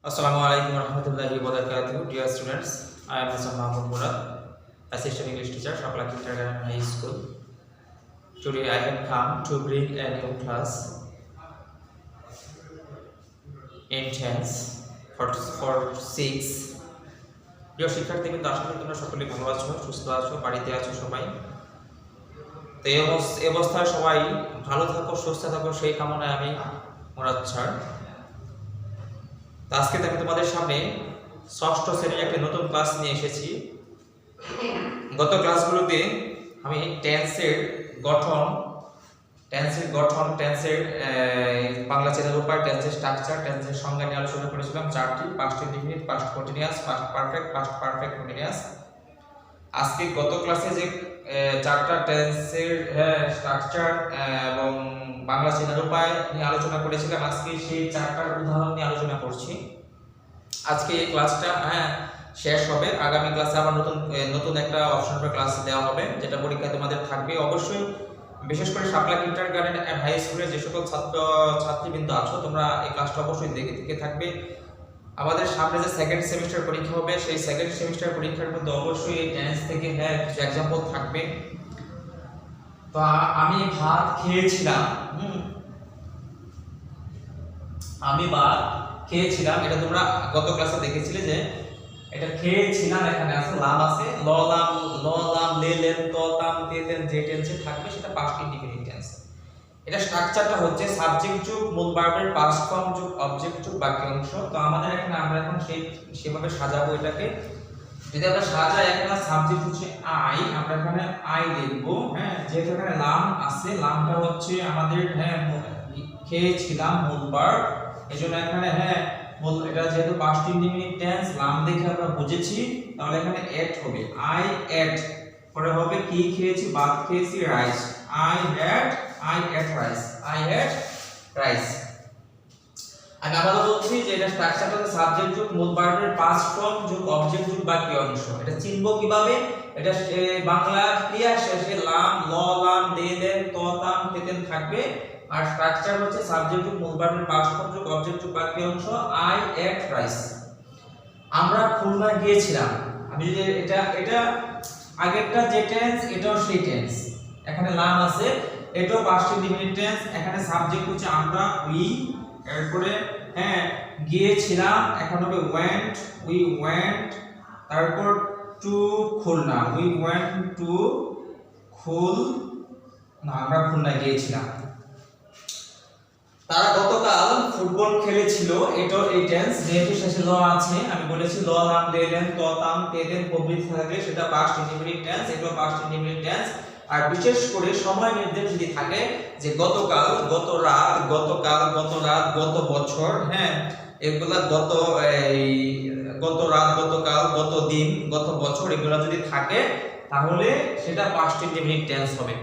Assalamualaikum warahmatullahi wabarakatuh. Dear students, I am Mr. Mahmoud Murad, Assistant English Teacher, Shapla Kindergarten High School. Today I have come to bring a new class in tense for 6. প্রিয় শিক্ষার্থীবৃন্দ, আশা করি তোমরা সকলে ভালো আছো, সুস্থ আছো, বাড়িতে আছো সবাই। তো এই অবস্থায় সবাই ভালো থাকো, সুস্থ থাকো, সেই কামনায় আমি মুরাদ স্যার। আজকে আমি তোমাদের সামনে ষষ্ঠ শ্রেণীর একটা নতুন ক্লাস নিয়ে এসেছি। গত ক্লাসগুলোতে আমি টেন্সের গঠন, টেন্সের বাংলা চেনার উপায়, টেন্সের স্ট্রাকচার, টেন্সের সংজ্ঞা নিয়ে আলোচনা করেছিলাম। চারটি: past indefinite, past continuous, past perfect continuous. আজকে গত ক্লাসে যে চারটা টেন্সের স্ট্রাকচার এবং বাংলা চেনার উপায় নিয়ে আলোচনা করেছিলাম, আজকে সেই চারটার উদাহরণ নিয়ে আলোচনা করছি। আজকে এই ক্লাসটা শেষ হবে। আগামী ক্লাসে আবার নতুন একটা অপশন পেপার ক্লাস দেওয়া হবে, যেটা পরীক্ষায় তোমাদের থাকবে। অবশ্যই বিশেষ করে শাপলা কিন্ডারগার্টেন এন্ড হাই স্কুলের যে সকল ছাত্রবৃন্দ আছো, তোমরা এই ক্লাসটা অবশ্যই দেখে থাকবে। আমাদের সামনে যে সেকেন্ড সেমিস্টার পরীক্ষা হবে, সেই সেকেন্ড সেমিস্টার পরীক্ষার মধ্যে অবশ্যই এই টেন্স থেকে কিছু এক্সাম্পল থাকবে। তো আমি ভাত খেয়েছিলাম, এটা তোমরা গত ক্লাসে দেখেছিলে যে এটা খেয়েছিলাম, এখানে আছে লাম, আছে ল লাম লে লেন ত তাম তে তেন যে টেন্সে থাকবে সেটা পাস্ট ইনডিফিনিট টেন্স। এটা স্ট্রাকচারটা হচ্ছে সাবজেক্ট যুগ মূল ভার্বের পাস্ট ফর্ম যুগ অবজেক্ট যুগ বাকি অংশ। তো আমাদের এখানে আমরা এখন সেভাবে সাজাবো এটাকে। যদি আমরা সাজাই, এখানে সাবজেক্ট হচ্ছে আই, আমরা এখানে আই লিখব। যেহেতু এখানে লাম আছে, লামটা হচ্ছে আমাদের খেয়েছিলাম মূল ভার্ব, এজন্য এখানে এটা যেহেতু পাস্ট ইনডিফিনিট টেন্স, লাম দেখে আমরা বুঝেছি, তাহলে এখানে এট হবে। আই এট, পরে হবে কি খেয়েছি, ভাত খেয়েছি, রাইস। I ate rice. আমি আবারও বলছি যে এটা স্ট্রাকচারটা হচ্ছে সাবজেক্ট যুগ মূল ভার্বের পাস্ট ফর্ম যুগ অবজেক্ট যুগ বাকি অংশ। এটা চিনবো কিভাবে? এটা বাংলা ক্রিয়া শেষে লাম ল লাম লে লেন ত তাম তে তেন থাকবে, আর স্ট্রাকচার হচ্ছে সাবজেক্ট যুগ মূল ভার্বের পাস্ট ফর্ম যুগ অবজেক্ট যুগ বাকি অংশ। I ate rice. আমরা খুলনা গিয়েছিলাম। আমি যদি এটা আগেরটা যে টেন্স, এটাও সেই টেন্স। এখানে লাম আছে, এটাও পাস্ট ইনডিফিনিট টেন্স। এখানে সাবজেক্ট হচ্ছে আমরা, উই, এরপরে গিয়েছিলাম, এখন হবে ওয়েন্ট, উই ওয়েন্ট, তারপর to Khulna, we went to Khulna, আমরা খুলনা গিয়েছিলাম। তারা গতকাল ফুটবল খেলেছিল, এটাও এই টেন্স। যেহেতু শেষে ল আছে, আমি বলেছি ল লাম লে লেন ত তাম তে তেন প্রভৃতি থাকলে সেটা পাস্ট ইনডিফিনিট টেন্স, এটাও পাস্ট ইনডিফিনিট টেন্স। আর বিশেষ করে সময় নির্দেশ যদি থাকে, যে গতকাল, গত রাত, গতকাল, গত রাত, গত বছর, এগুলা গত রাত, গতকাল, গত দিন, গত বছর, এগুলা যদি থাকে তাহলে সেটা পাস্ট ইনডিফিনিট টেন্স হবে।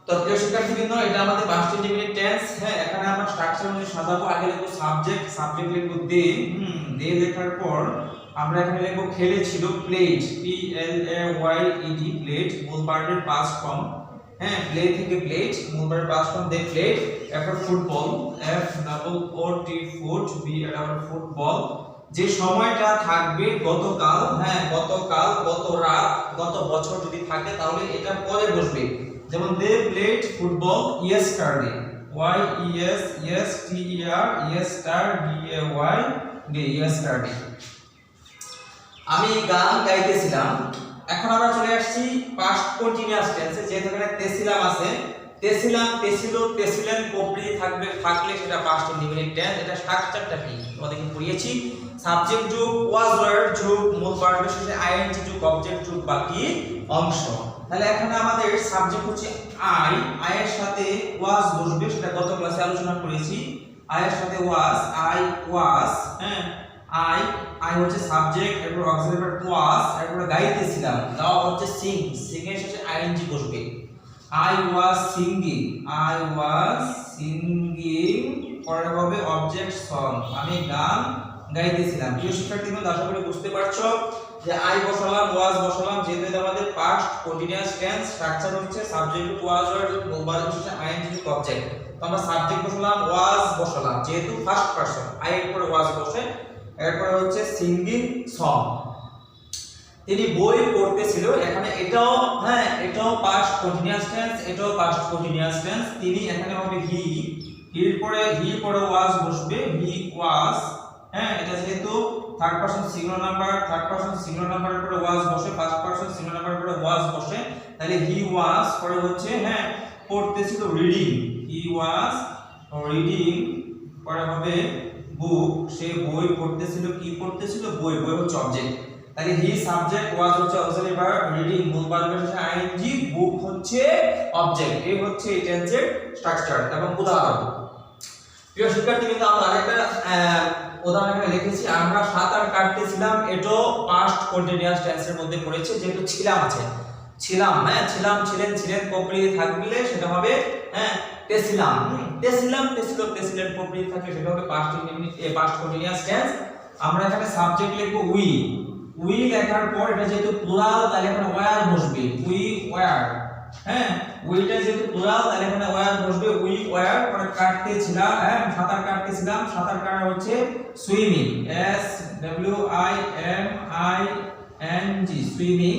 তো প্রিয় শিক্ষার্থীবৃন্দ, এটা আমাদের পাস্ট ইনডিফিনিট টেন্স। এখানে আমরা স্ট্রাকচার অনুযায়ী সাজাবো। আগে লিখবো সাবজেক্ট লিখবো দে, লেখার পর আমরা এখানে লিখবো খেলেছিল, played, P L A Y E D, played মূল ভার্বের পাস্ট ফর্ম। প্লে থেকে প্লেড মূল ভার্বের পাস্ট ফর্ম, দে প্লেড। এরপর football, F double O T foot, B এর ফুটবল। যে সময়টা থাকবে গতকাল, গতকাল, গত রাত, গত বছর যদি থাকে তাহলে এটা পরে বসবে। যেমন they played football yesterday, Y E S T E R, yester D A Y day, yesterday. আমি গান গাইতেছিলাম। এখন আমরা চলে আসছি পাস্ট কন্টিনিউয়াস টেন্সে। যেহেতু এখানে তেছিলাম আছে, তেছিলাম, তেছিল, তেছিলেন প্রভৃতি থাকলে সেটা পাস্ট ইনডিফিনিট টেন্স। এটা স্ট্রাকচারটা কি তোমাদেরকে পড়িয়েছি। সাবজেক্ট যুগ ওয়াজ ওয়ার যুগ মূল ভার্বের শেষে আইএনজি যুগ অবজেক্ট যুগ বাকি অংশ। তাহলে এখানে আমাদের সাবজেক্ট হচ্ছে আই, আয়ের সাথে ওয়াজ বসবে, সেটা গত ক্লাসে আলোচনা করেছি। আয়ের সাথে ওয়াজ, আই ওয়াজ, আই হচ্ছে সাবজেক্ট, এরপর অক্সিলারি ভার্ব ওয়াজ, এরপর গাইতেছিলাম, দাও হচ্ছে সিং, সিং এর শেষে আইএনজি বসবে। আই ওয়াজ সিঙ্গিং, পরে হবে অবজেক্ট সং, আমি গান গাইতেছিলাম। প্রিয় শিক্ষার্থীবৃন্দ, আশা করি বুঝতে পারছো যে আই বসালাম, ওয়াজ বসালাম, যেহেতু এটা আমাদের পাস্ট কন্টিনিউয়াস টেন্স। স্ট্রাকচার হচ্ছে সাবজেক্ট ওয়াজ ওয়ার মূল ভার্বের শেষে আইএনজি যুক্ত অবজেক্ট। তো আমরা সাবজেক্ট বসালাম, ওয়াজ বসালাম, যেহেতু ফার্স্ট পারসন, আই এর পরে ওয়াজ বসে, এরপরে হচ্ছে সিঙ্গিং সং, তিনি বই পড়তেছিল। এখানে এটাও এটাও পাস্ট কন্টিনিউয়াস টেন্স, এটাও পাস্ট কন্টিনিউয়াস টেন্স। তিনি এখানে হবে হির পরে ওয়াজ বসবে, হি ওয়াজ। এটা যেহেতু থার্ড পারসন সিঙ্গুলার নাম্বারের পরে ওয়াজ বসে, ফার্স্ট পারসন সিঙ্গুলার নাম্বারের পরে ওয়াজ বসে, তাহলে হি ওয়াজ পরে হচ্ছে পড়তেছিল রিডিং, হি ওয়াজ রিডিং পরে হবে বুক, সে বই পড়তেছিল। কি পড়তেছিল? বই হচ্ছে অবজেক্ট, তাহলে হি সাবজেক্ট, ওয়াজ হচ্ছে অক্সিলারি ভার্ব, রিডিং মূল ভার্বের শেষে আইএনজি, বুক হচ্ছে অবজেক্ট। এই হচ্ছে এই টেন্সের স্ট্রাকচার এবং উদাহরণ। প্রিয় শিক্ষার্থী, কিন্তু আমরা আরেকটা উদাহরণ এখানে লিখেছি, আমরা সাঁতার কাটতেছিলাম, এটাও পাস্ট কন্টিনিউয়াস টেন্সের মধ্যে পড়েছে, যেহেতু ছিলাম আছে। ছিলাম ছিলেন প্রবৃত্তি থাকলে সেটা হবে তেছিলেন প্রবৃত্তি থাকলে সেটা হবে পাস্ট কন্টিনিউয়াস টেন্স। আমরা এখানে সাবজেক্ট লিখবো উই লেখার পর এটা যেহেতু প্লুরাল তাহলে এখানে ওয়্যার বসবে, উই ওয়্যার। উইটা যেহেতু প্লুরাল তাহলে এখানে ওয়্যার বসবে, উই ওয়্যার। পরে কাটতেছিলাম, সাঁতার কাটতেছিলাম, সাঁতার কাটা হচ্ছে সুইমিং, SWIMING, সুইমিং।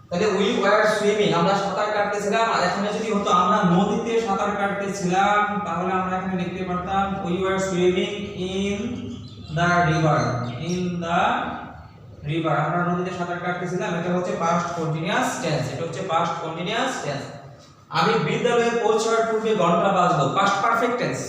তাহলে উই ওয়্যার সুইমিং, আমরা সাঁতার কাটতেছিলাম। আর এখানে যদি হতো আমরা নদীতে সাঁতার কাটতেছিলাম, তাহলে আমরা এখানে লিখতে পারতাম we were swimming in the river. আমরা নদীতে সাঁতার কাটতেছিলাম, এটা হচ্ছে পাস্ট কন্টিনিউয়াস টেন্স। আমি বিদ্যালয়ে পৌঁছার পূর্বে ঘন্টা বাজলো, পাস্ট পারফেক্ট টেন্স।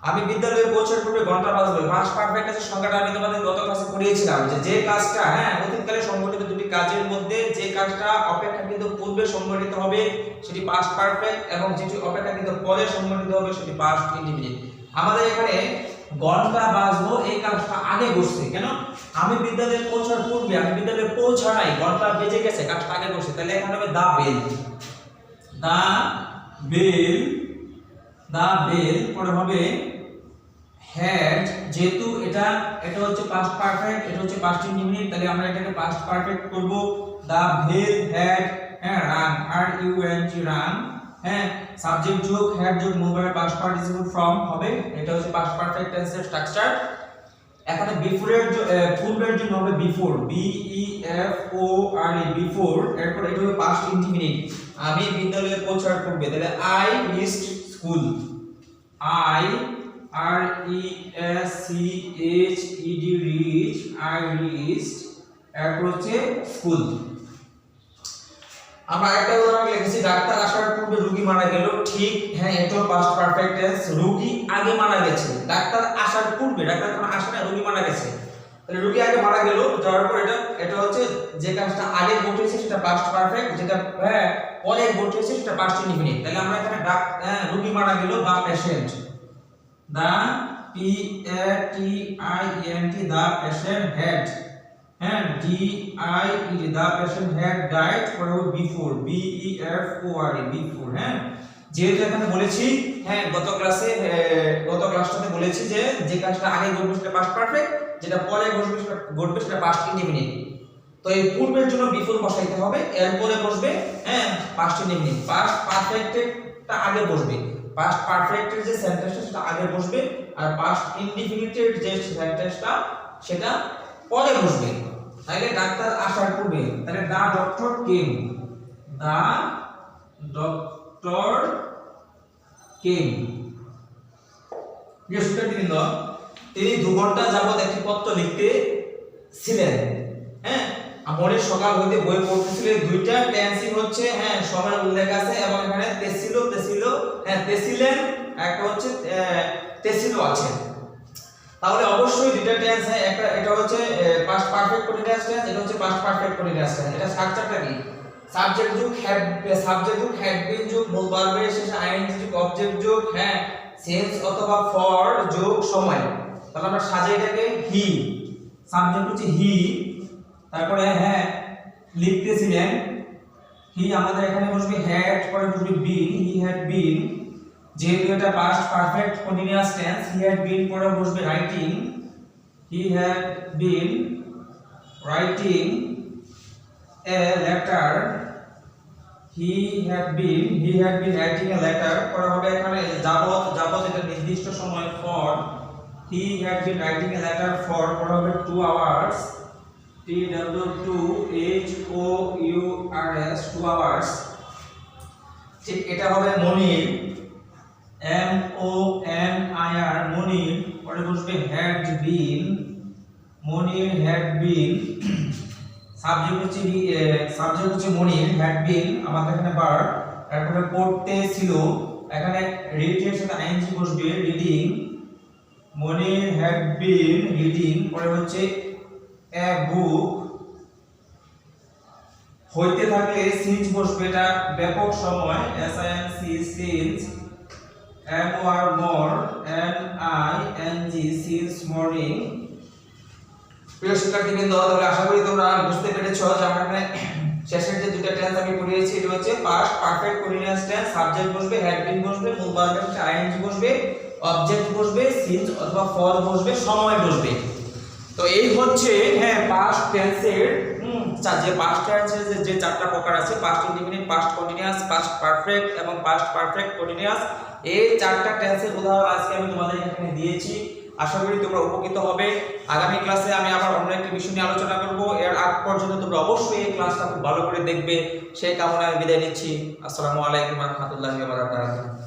আমি বিদ্যালয়ে পৌঁছার পূর্বে ঘন্টা বাজলো, পাস্ট পারফেক্ট টেন্সের সংজ্ঞাটা আমি তোমাদের গত ক্লাসে পড়িয়েছিলাম, যে কাজটা অতীতকালে সংঘটিত দুটি কাজের মধ্যে যে কাজটা অপেক্ষাকৃত পূর্বে সংঘটিত হবে সেটি পাস্ট পারফেক্ট, এবং যেটি অপেক্ষাকৃত পরে সংঘটিত হবে সেটি পাস্ট ইন্ডিফিনিট। আমাদের এখানে ঘন্টা বাজলো এই কাজটা আগে ঘটছে, কেন? আমি বিদ্যালয়ে পৌঁছার পূর্বে, আমি বিদ্যালয়ে পৌঁছা নাই, ঘন্টা বেজে গেছে, কাজটা আগে ঘটছে, তাহলে এখানে হবে দা বেল পরে হবে হ্যাড। যেহেতু এটা হচ্ছে পাস্ট পারফেক্ট, এটা হচ্ছে পাস্ট ইনডিফিনিট, তাহলে আমরা এটাকে পাস্ট পারফেক্ট করব। The bell had run, RUNG run. Subject যোগ হ্যাড যোগ মূল ভার্ব পাস্ট পার্টিসিপল ফ্রম হবে, এটা হচ্ছে পাস্ট পারফেক্ট টেন্সের স্ট্রাকচার। এখানে বিফোরের পূর্বের জন্য হবে বিফোর, BEFORE, বিফোর। এরপর এটা হবে পাস্ট ইনডিফিনিট, আমি বিদ্যালয়ে পৌঁছার পূর্বে, তাহলে I reached school, REACHED reach, I reached, এরপর হচ্ছে স্কুল। আমরা একটা উদাহরণ লিখেছি, ডাক্তার আসার পূর্বে রোগী মারা গেল। ঠিক, এটা পাস্ট পারফেক্ট টেন্স, রোগী আগে মারা গেছে, ডাক্তার আসার পূর্বে, ডাক্তার যখন আসে না, রোগী মারা গেছে, তাহলে রোগী আগে মারা গেল, যাওয়ার পর এটা হচ্ছে যে কাজটা আগে ঘটেছে সেটা পাস্ট পারফেক্ট, যেটা পরে ঘটেছে সেটা পাস্ট ইনডিফিনিট। তাহলে আমরা এখানে রোগী মারা গেল, the patient, the PATIENT, the patient had, DIED, the patient had died before, BEFORE, before। যেহেতু এখানে বলেছি গত ক্লাসটাতে বলেছি যে কাজটা আগে ঘটবে সেটা পাস্ট পারফেক্ট, যেটা পরে ঘটবে সেটা পাস্ট ইনডিফিনিট। তো এই পূর্বের জন্য বিফোর বসাইতে হবে, এরপরে বসবে পাস্ট ইনডিফিনিট। পাস্ট পারফেক্টটা আগে বসবে, পাস্ট পারফেক্টের যে সেন্টেন্সটা সেটা আগে বসবে, আর পাস্ট ইনডিফিনিটের যে সেন্টেন্সটা সেটা পরে বসবে। তাহলে ডাক্তার আসার পূর্বে, তাহলে দা ডক্টর কেম, তিনি 2 ঘন্টা যাবত একটি পত্র লিখতে ছিলেন। মনের সকাল হইতে বই পড়তেছিলেন। দুইটা টেন্সই হচ্ছে সময়ের উল্লেখ আছে, এবং এখানে তেছিলেন একটা হচ্ছে তেছিলো আছে। তাহলে অবশ্যই দুইটা টেন্স, এটা হচ্ছে পাস্ট পারফেক্ট কন্টিনিউয়াস টেন্স, এটা হচ্ছে পাস্ট পারফেক্ট কন্টিনিউয়াস টেন্স। এটা স্ট্রাকচারটা কি? সাবজেক্ট যোগ হ্যাড বিন যোগ মূল ভার্বের শেষে আইএনজি যোগ অবজেক্ট যোগ সেন্স অথবা ফর যোগ সময়। তাহলে আমরা সাজাই এটাকে হি, সাবজেক্ট হচ্ছে হি, তারপরে লিখতেছিলেন হি, আমাদের এখানে বসবে হ্যাড, পরে বসবে বিন, হি হ্যাড বিন। যেহেতু এটা past perfect continuous tense, he had been পরে বসবে writing, he had been writing a letter, he had been writing a letter. পরে হবে এখানে যাবত এটা নির্দিষ্ট সময়, for, he had been writing a letter for probably 2 hours. TWO2HOURS 2 hours. ঠিক এটা হবে মনির, MONIR মনির, পরে বসবে had been, Monir had been, subject হচ্ছে মনির, had been আমাদের এখানে verb, তারপরে পড়তে ছিল, এখানে read এর সাথে ing বসবে reading, Monir had been reading, পরে হচ্ছে a book, হইতে থাকলে since বসবে, এটা ব্যাপক সময় since, more since morning। প্রিয় শিক্ষার্থীবৃন্দ, তাহলে আশা করি তোমরা বুঝতে পেরেছো যে আমরা এখানে শেষের যে দুটো টেন্স আমি পড়িয়েছি এটা হচ্ছে past perfect continuous tense, subject বসবে, হ্যাড বিন বসবে, মূল ভার্ব হচ্ছে আইএনজি বসবে, অবজেক্ট বসবে, সিন্স অথবা ফর বসবে, সময় বসবে। তো এই হচ্ছে পাস্ট টেন্সের যে পাস্ট টেন্সের যে চারটা প্রকার আছে, past indefinite, past continuous, past perfect এবং পাস্ট পারফেক্ট কন্টিনিউয়াস। এই চারটা টেন্সের উদাহরণ আজকে আমি তোমাদের এখানে দিয়েছি। আশা করি তোমরা উপকৃত হবে। আগামী ক্লাসে আমি আবার অন্য একটি বিষয় নিয়ে আলোচনা করব। এর আগ পর্যন্ত তোমরা অবশ্যই এই ক্লাসটা খুব ভালো করে দেখবে, সেই কামনায় আমি বিদায় নিচ্ছি। আসসালামু আলাইকুম ওয়া রাহমাতুল্লাহি ওয়া বারাকাতুহু।